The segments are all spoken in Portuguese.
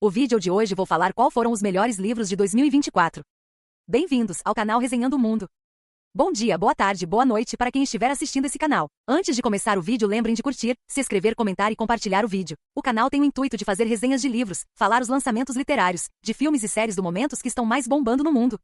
O vídeo de hoje vou falar qual foram os melhores livros de 2024. Bem-vindos ao canal Resenhando o Mundo. Bom dia, boa tarde, boa noite para quem estiver assistindo esse canal. Antes de começar o vídeo, lembrem de curtir, se inscrever, comentar e compartilhar o vídeo. O canal tem o intuito de fazer resenhas de livros, falar os lançamentos literários, de filmes e séries do momento que estão mais bombando no mundo.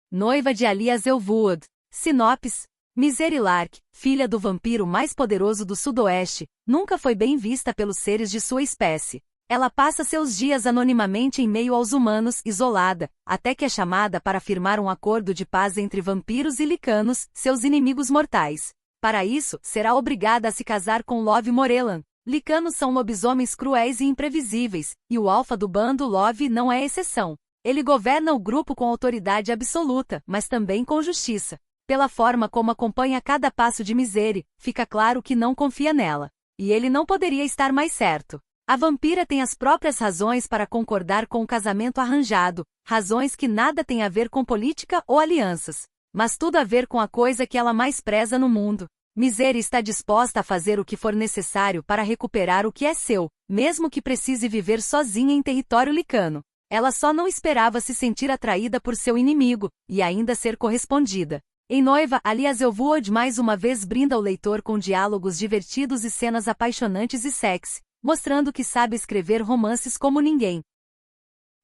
Noiva de Alia Zelwood. Sinopse. Misery Lark, filha do vampiro mais poderoso do Sudoeste, nunca foi bem vista pelos seres de sua espécie. Ela passa seus dias anonimamente em meio aos humanos, isolada, até que é chamada para firmar um acordo de paz entre vampiros e licanos, seus inimigos mortais. Para isso, será obrigada a se casar com Love Moreland. Licanos são lobisomens cruéis e imprevisíveis, e o alfa do bando Love não é exceção. Ele governa o grupo com autoridade absoluta, mas também com justiça. Pela forma como acompanha cada passo de Misery, fica claro que não confia nela. E ele não poderia estar mais certo. A vampira tem as próprias razões para concordar com o casamento arranjado, razões que nada têm a ver com política ou alianças, mas tudo a ver com a coisa que ela mais preza no mundo. Misery está disposta a fazer o que for necessário para recuperar o que é seu, mesmo que precise viver sozinha em território licano. Ela só não esperava se sentir atraída por seu inimigo, e ainda ser correspondida. Em Noiva, Alia Zelwood mais uma vez brinda o leitor com diálogos divertidos e cenas apaixonantes e sexy, mostrando que sabe escrever romances como ninguém.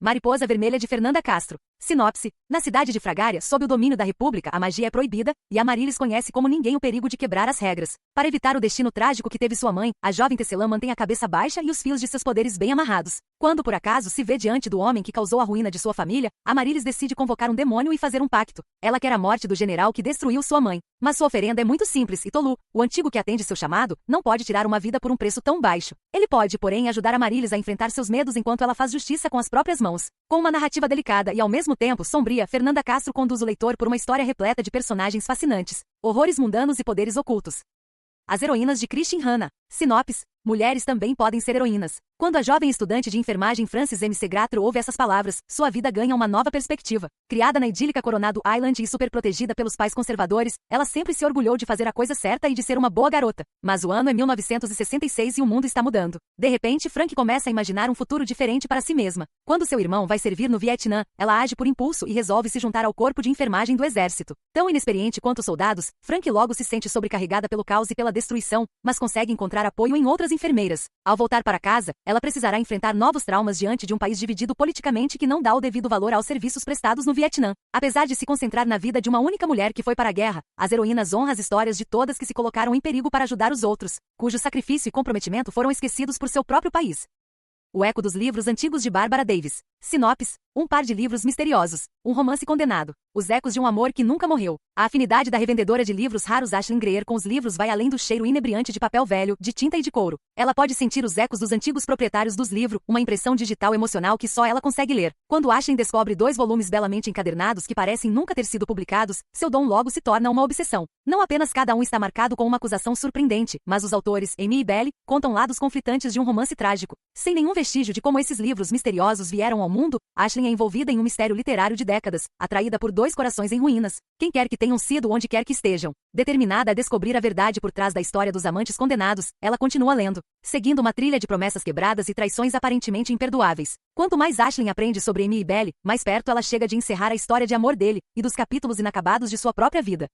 Mariposa Vermelha de Fernanda Castro. Sinopse. Na cidade de Fragária, sob o domínio da República, a magia é proibida, e Amaryllis conhece como ninguém o perigo de quebrar as regras. Para evitar o destino trágico que teve sua mãe, a jovem tecelã mantém a cabeça baixa e os fios de seus poderes bem amarrados. Quando por acaso se vê diante do homem que causou a ruína de sua família, Amaryllis decide convocar um demônio e fazer um pacto. Ela quer a morte do general que destruiu sua mãe. Mas sua oferenda é muito simples e Tolu, o antigo que atende seu chamado, não pode tirar uma vida por um preço tão baixo. Ele pode, porém, ajudar Amaryllis a enfrentar seus medos enquanto ela faz justiça com as próprias mãos. Com uma narrativa delicada e ao mesmo tempo sombria, Fernanda Castro conduz o leitor por uma história repleta de personagens fascinantes, horrores mundanos e poderes ocultos. As heroínas de Christine Hanna. Sinopse. Mulheres também podem ser heroínas. Quando a jovem estudante de enfermagem Frances M. Segratro ouve essas palavras, sua vida ganha uma nova perspectiva. Criada na idílica Coronado Island e superprotegida pelos pais conservadores, ela sempre se orgulhou de fazer a coisa certa e de ser uma boa garota. Mas o ano é 1966 e o mundo está mudando. De repente, Frank começa a imaginar um futuro diferente para si mesma. Quando seu irmão vai servir no Vietnã, ela age por impulso e resolve se juntar ao corpo de enfermagem do exército. Tão inexperiente quanto os soldados, Frank logo se sente sobrecarregada pelo caos e pela destruição, mas consegue encontrar apoio em outras enfermeiras. Ao voltar para casa, ela precisará enfrentar novos traumas diante de um país dividido politicamente que não dá o devido valor aos serviços prestados no Vietnã. Apesar de se concentrar na vida de uma única mulher que foi para a guerra, as heroínas honram as histórias de todas que se colocaram em perigo para ajudar os outros, cujo sacrifício e comprometimento foram esquecidos por seu próprio país. O eco dos livros antigos de Barbara Davis. Sinopse. Um par de livros misteriosos. Um romance condenado. Os ecos de um amor que nunca morreu. A afinidade da revendedora de livros raros Ashlyn Greer com os livros vai além do cheiro inebriante de papel velho, de tinta e de couro. Ela pode sentir os ecos dos antigos proprietários dos livros, uma impressão digital emocional que só ela consegue ler. Quando Ashlyn descobre 2 volumes belamente encadernados que parecem nunca ter sido publicados, seu dom logo se torna uma obsessão. Não apenas cada um está marcado com uma acusação surpreendente, mas os autores, Amy e Belly, contam lados conflitantes de um romance trágico. Sem nenhum vestígio de como esses livros misteriosos vieram ao mundo, Ashlyn é envolvida em um mistério literário de décadas, atraída por 2 corações em ruínas, quem quer que tenham sido onde quer que estejam. Determinada a descobrir a verdade por trás da história dos amantes condenados, ela continua lendo, seguindo uma trilha de promessas quebradas e traições aparentemente imperdoáveis. Quanto mais Ashlyn aprende sobre Amy e Belly, mais perto ela chega de encerrar a história de amor dele, e dos capítulos inacabados de sua própria vida.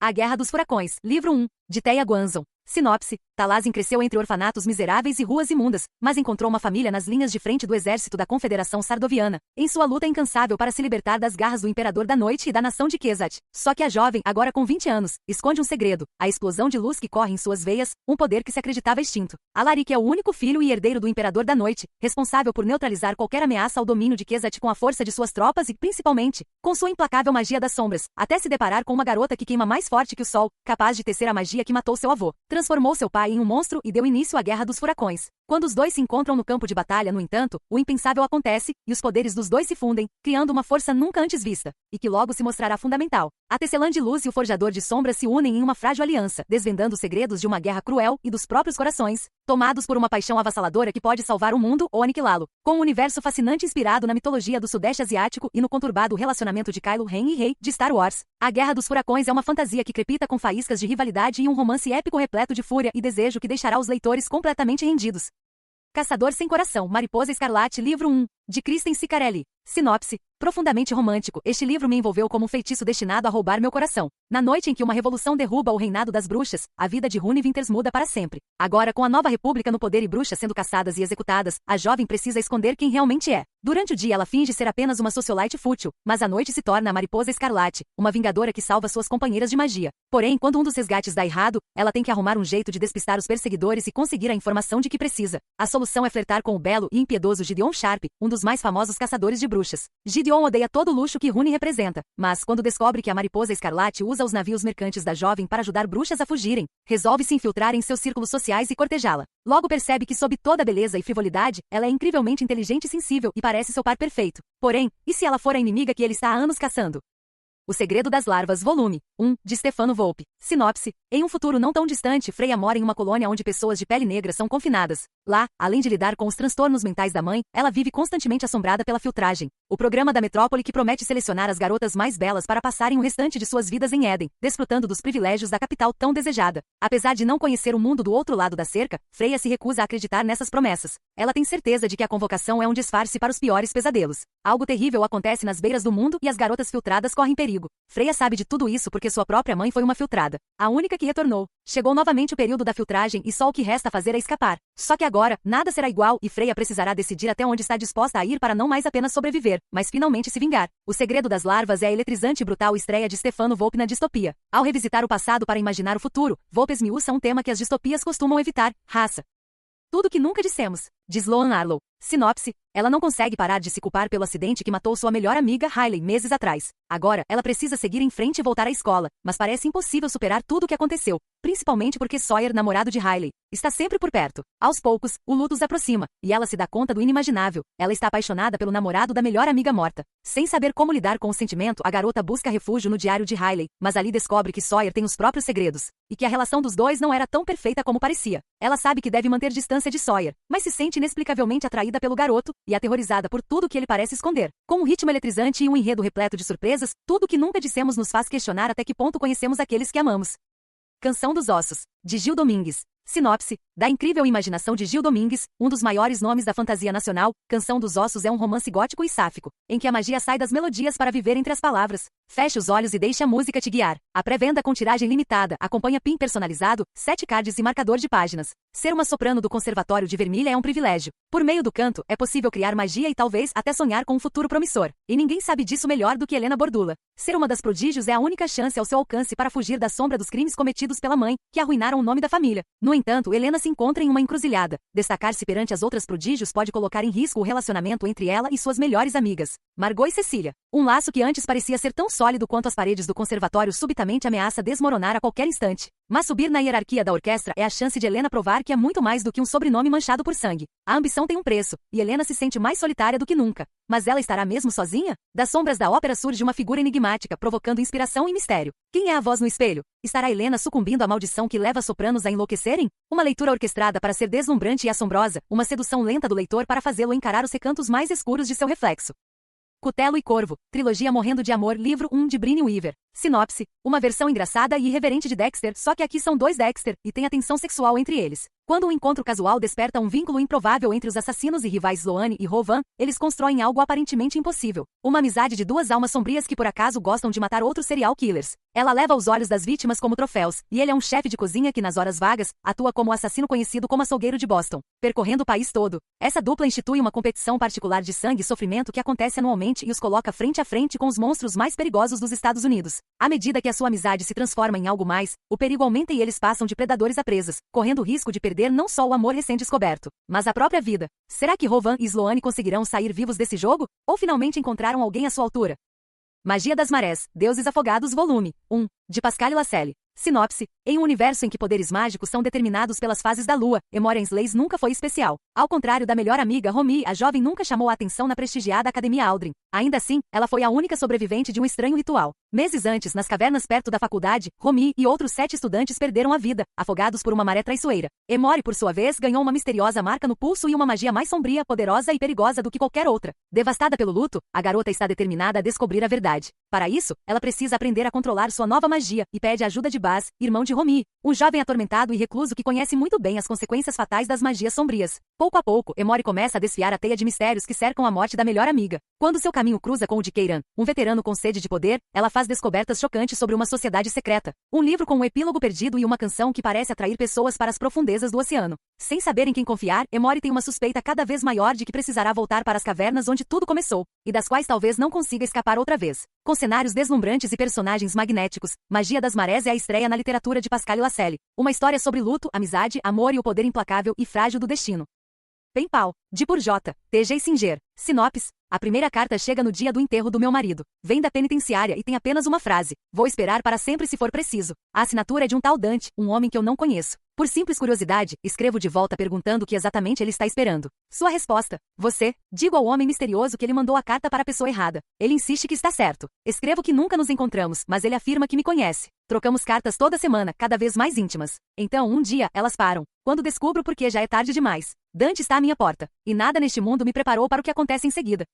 A Guerra dos Furacões. Livro 1, de Thea Guanzon. Sinopse. Talazin cresceu entre orfanatos miseráveis e ruas imundas, mas encontrou uma família nas linhas de frente do exército da Confederação Sardoviana, em sua luta incansável para se libertar das garras do Imperador da Noite e da nação de Kesat. Só que a jovem, agora com 20 anos, esconde um segredo, a explosão de luz que corre em suas veias, um poder que se acreditava extinto. Alaric é o único filho e herdeiro do Imperador da Noite, responsável por neutralizar qualquer ameaça ao domínio de Kesat com a força de suas tropas e, principalmente, com sua implacável magia das sombras, até se deparar com uma garota que queima mais forte que o sol, capaz de tecer a magia que matou seu avô. Transformou seu pai em um monstro e deu início à Guerra dos Furacões. Quando os dois se encontram no campo de batalha, no entanto, o impensável acontece, e os poderes dos dois se fundem, criando uma força nunca antes vista, e que logo se mostrará fundamental. A Tecelã de Luz e o Forjador de Sombras se unem em uma frágil aliança, desvendando os segredos de uma guerra cruel e dos próprios corações, tomados por uma paixão avassaladora que pode salvar o mundo ou aniquilá-lo. Com um universo fascinante inspirado na mitologia do Sudeste Asiático e no conturbado relacionamento de Kylo Ren e Rey, de Star Wars, a Guerra dos Furacões é uma fantasia que crepita com faíscas de rivalidade e um romance épico repleto de fúria e desejo que deixará os leitores completamente rendidos. Caçador Sem Coração, Mariposa Escarlate, Livro 1, de Kristen Ciccarelli. Sinopse: profundamente romântico, este livro me envolveu como um feitiço destinado a roubar meu coração. Na noite em que uma revolução derruba o reinado das bruxas, a vida de Rune Winters muda para sempre. Agora, com a nova república no poder e bruxas sendo caçadas e executadas, a jovem precisa esconder quem realmente é. Durante o dia ela finge ser apenas uma socialite fútil, mas à noite se torna a Mariposa Escarlate, uma vingadora que salva suas companheiras de magia. Porém, quando um dos resgates dá errado, ela tem que arrumar um jeito de despistar os perseguidores e conseguir a informação de que precisa. A solução é flertar com o belo e impiedoso Gideon Sharp, um dos mais famosos caçadores de bruxas. Gideon odeia todo o luxo que Rune representa, mas quando descobre que a Mariposa Escarlate usa os navios mercantes da jovem para ajudar bruxas a fugirem, resolve se infiltrar em seus círculos sociais e cortejá-la. Logo percebe que sob toda a beleza e frivolidade, ela é incrivelmente inteligente e sensível e parece seu par perfeito. Porém, e se ela for a inimiga que ele está há anos caçando? O Segredo das Larvas, volume 1, de Stefano Volpe. Sinopse: em um futuro não tão distante, Freya mora em uma colônia onde pessoas de pele negra são confinadas. Lá, além de lidar com os transtornos mentais da mãe, ela vive constantemente assombrada pela filtragem, o programa da metrópole que promete selecionar as garotas mais belas para passarem o restante de suas vidas em Éden, desfrutando dos privilégios da capital tão desejada. Apesar de não conhecer o mundo do outro lado da cerca, Freya se recusa a acreditar nessas promessas. Ela tem certeza de que a convocação é um disfarce para os piores pesadelos. Algo terrível acontece nas beiras do mundo e as garotas filtradas correm perigo. Freya sabe de tudo isso porque sua própria mãe foi uma filtrada, a única que retornou. Chegou novamente o período da filtragem e só o que resta fazer é escapar. Só que agora, nada será igual e Freya precisará decidir até onde está disposta a ir para não mais apenas sobreviver, mas finalmente se vingar. O Segredo das Larvas é a eletrizante e brutal estreia de Stefano Volpe na distopia. Ao revisitar o passado para imaginar o futuro, Volpe esmiuça um tema que as distopias costumam evitar: raça. Tudo que nunca dissemos, de Sloan Arlow. Sinopse: ela não consegue parar de se culpar pelo acidente que matou sua melhor amiga Hailey meses atrás. Agora, ela precisa seguir em frente e voltar à escola, mas parece impossível superar tudo o que aconteceu, principalmente porque Sawyer, namorado de Hailey, está sempre por perto. Aos poucos, o luto os aproxima, e ela se dá conta do inimaginável. Ela está apaixonada pelo namorado da melhor amiga morta. Sem saber como lidar com o sentimento, a garota busca refúgio no diário de Hailey, mas ali descobre que Sawyer tem os próprios segredos, e que a relação dos dois não era tão perfeita como parecia. Ela sabe que deve manter distância de Sawyer, mas se sente inexplicavelmente atraída pelo garoto, e aterrorizada por tudo que ele parece esconder. Com um ritmo eletrizante e um enredo repleto de surpresas, tudo que nunca dissemos nos faz questionar até que ponto conhecemos aqueles que amamos. Canção dos Ossos, de Gil Domingues. Sinopse: da incrível imaginação de Gil Domingues, um dos maiores nomes da fantasia nacional, Canção dos Ossos é um romance gótico e sáfico, em que a magia sai das melodias para viver entre as palavras. Feche os olhos e deixe a música te guiar. A pré-venda com tiragem limitada acompanha PIN personalizado, 7 cards e marcador de páginas. Ser uma soprano do Conservatório de Vermilha é um privilégio. Por meio do canto, é possível criar magia e talvez até sonhar com um futuro promissor. E ninguém sabe disso melhor do que Helena Bordula. Ser uma das prodígios é a única chance ao seu alcance para fugir da sombra dos crimes cometidos pela mãe, que arruinaram o nome da família. No entanto, Helena se encontra em uma encruzilhada. Destacar-se perante as outras prodígios pode colocar em risco o relacionamento entre ela e suas melhores amigas, Margot e Cecília. Um laço que antes parecia ser tão sólido quanto as paredes do conservatório subitamente ameaça desmoronar a qualquer instante. Mas subir na hierarquia da orquestra é a chance de Helena provar que é muito mais do que um sobrenome manchado por sangue. A ambição tem um preço, e Helena se sente mais solitária do que nunca. Mas ela estará mesmo sozinha? Das sombras da ópera surge uma figura enigmática, provocando inspiração e mistério. Quem é a voz no espelho? Estará Helena sucumbindo à maldição que leva sopranos a enlouquecerem? Uma leitura orquestrada para ser deslumbrante e assombrosa, uma sedução lenta do leitor para fazê-lo encarar os recantos mais escuros de seu reflexo. Cutelo e Corvo, trilogia Morrendo de Amor, livro 1 de Bryne Weaver. Sinopse: uma versão engraçada e irreverente de Dexter, só que aqui são dois Dexter, e tem a tensão sexual entre eles. Quando um encontro casual desperta um vínculo improvável entre os assassinos e rivais Sloane e Rovan, eles constroem algo aparentemente impossível. Uma amizade de duas almas sombrias que por acaso gostam de matar outros serial killers. Ela leva os olhos das vítimas como troféus, e ele é um chefe de cozinha que nas horas vagas, atua como o assassino conhecido como açougueiro de Boston, percorrendo o país todo. Essa dupla institui uma competição particular de sangue e sofrimento que acontece anualmente e os coloca frente a frente com os monstros mais perigosos dos Estados Unidos. À medida que a sua amizade se transforma em algo mais, o perigo aumenta e eles passam de predadores a presas, correndo o risco de perder não só o amor recém-descoberto, mas a própria vida. Será que Rovan e Sloane conseguirão sair vivos desse jogo? Ou finalmente encontraram alguém à sua altura? Magia das Marés, Deuses Afogados, volume 1, de Pascal Lascelles. Sinopse: em um universo em que poderes mágicos são determinados pelas fases da lua, Emoria Slays nunca foi especial. Ao contrário da melhor amiga Romy, a jovem nunca chamou a atenção na prestigiada Academia Aldrin. Ainda assim, ela foi a única sobrevivente de um estranho ritual. Meses antes, nas cavernas perto da faculdade, Romy e outros 7 estudantes perderam a vida, afogados por uma maré traiçoeira. Emory, por sua vez, ganhou uma misteriosa marca no pulso e uma magia mais sombria, poderosa e perigosa do que qualquer outra. Devastada pelo luto, a garota está determinada a descobrir a verdade. Para isso, ela precisa aprender a controlar sua nova magia e pede a ajuda de Baz, irmão de Romy, um jovem atormentado e recluso que conhece muito bem as consequências fatais das magias sombrias. Pouco a pouco, Emory começa a desfiar a teia de mistérios que cercam a morte da melhor amiga. Quando seu caminho cruza com o de Keiran, um veterano com sede de poder, ela faz descobertas chocantes sobre uma sociedade secreta. Um livro com um epílogo perdido e uma canção que parece atrair pessoas para as profundezas do oceano. Sem saber em quem confiar, Emory tem uma suspeita cada vez maior de que precisará voltar para as cavernas onde tudo começou, e das quais talvez não consiga escapar outra vez. Com cenários deslumbrantes e personagens magnéticos, Magia das Marés é a estreia na literatura de Pascal Lascelles. Uma história sobre luto, amizade, amor e o poder implacável e frágil do destino. Pen Pal, de por J. T.G. Singer. Sinopse. A primeira carta chega no dia do enterro do meu marido. Vem da penitenciária e tem apenas uma frase. Vou esperar para sempre se for preciso. A assinatura é de um tal Dante, um homem que eu não conheço. Por simples curiosidade, escrevo de volta perguntando o que exatamente ele está esperando. Sua resposta. Você. Digo ao homem misterioso que ele mandou a carta para a pessoa errada. Ele insiste que está certo. Escrevo que nunca nos encontramos, mas ele afirma que me conhece. Trocamos cartas toda semana, cada vez mais íntimas. Então, um dia, elas param. Quando descubro porque já é tarde demais. Dante está à minha porta. E nada neste mundo me preparou para o que acontece em seguida.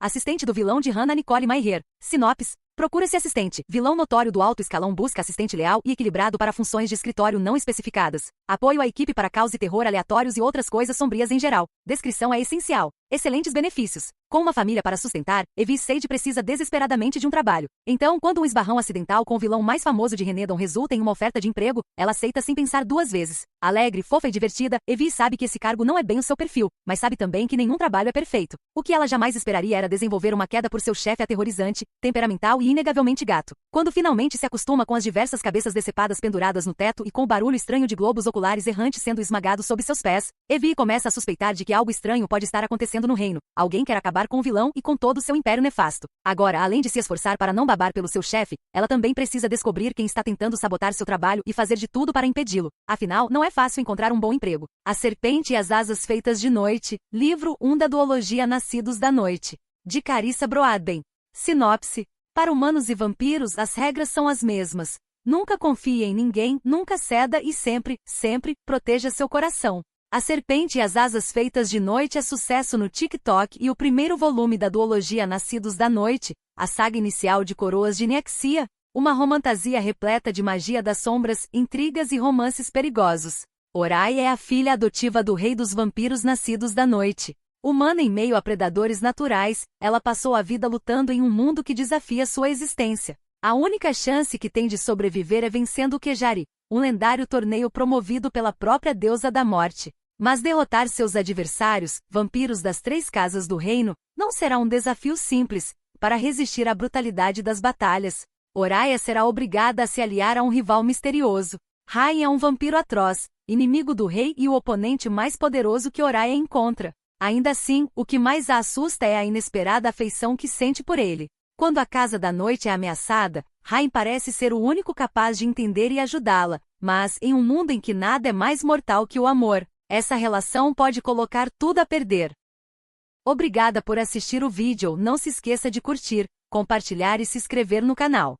Assistente do vilão de Hannah Nicole Maier. Sinopse. Procura-se assistente. Vilão notório do alto escalão busca assistente leal e equilibrado para funções de escritório não especificadas. Apoio à equipe para caos e terror aleatórios e outras coisas sombrias em geral. Descrição é essencial. Excelentes benefícios. Com uma família para sustentar, Evie Sage precisa desesperadamente de um trabalho. Então, quando um esbarrão acidental com o vilão mais famoso de Renedon resulta em uma oferta de emprego, ela aceita sem pensar duas vezes. Alegre, fofa e divertida, Evie sabe que esse cargo não é bem o seu perfil, mas sabe também que nenhum trabalho é perfeito. O que ela jamais esperaria era desenvolver uma queda por seu chefe aterrorizante, temperamental e inegavelmente gato. Quando finalmente se acostuma com as diversas cabeças decepadas penduradas no teto e com o barulho estranho de globos oculares errantes sendo esmagados sob seus pés, Evie começa a suspeitar de que algo estranho pode estar acontecendo no reino. Alguém quer acabar com o vilão e com todo o seu império nefasto. Agora, além de se esforçar para não babar pelo seu chefe, ela também precisa descobrir quem está tentando sabotar seu trabalho e fazer de tudo para impedi-lo. Afinal, não é fácil encontrar um bom emprego. A Serpente e as Asas Feitas de Noite, livro 1 da duologia Nascidos da Noite, de Carissa Broadbent. Sinopse. Para humanos e vampiros, as regras são as mesmas. Nunca confie em ninguém, nunca ceda e sempre, sempre, proteja seu coração. A Serpente e as Asas Feitas de Noite é sucesso no TikTok e o primeiro volume da duologia Nascidos da Noite, a saga inicial de Coroas de Nexia, uma romantasia repleta de magia das sombras, intrigas e romances perigosos. Orai é a filha adotiva do rei dos vampiros Nascidos da Noite. Humana em meio a predadores naturais, ela passou a vida lutando em um mundo que desafia sua existência. A única chance que tem de sobreviver é vencendo o Kejari, um lendário torneio promovido pela própria deusa da morte. Mas derrotar seus adversários, vampiros das 3 casas do reino, não será um desafio simples. Para resistir à brutalidade das batalhas, Oraya será obrigada a se aliar a um rival misterioso. Rain é um vampiro atroz, inimigo do rei e o oponente mais poderoso que Oraya encontra. Ainda assim, o que mais a assusta é a inesperada afeição que sente por ele. Quando a Casa da Noite é ameaçada, Rain parece ser o único capaz de entender e ajudá-la, mas, em um mundo em que nada é mais mortal que o amor, essa relação pode colocar tudo a perder. Obrigada por assistir o vídeo. Não se esqueça de curtir, compartilhar e se inscrever no canal.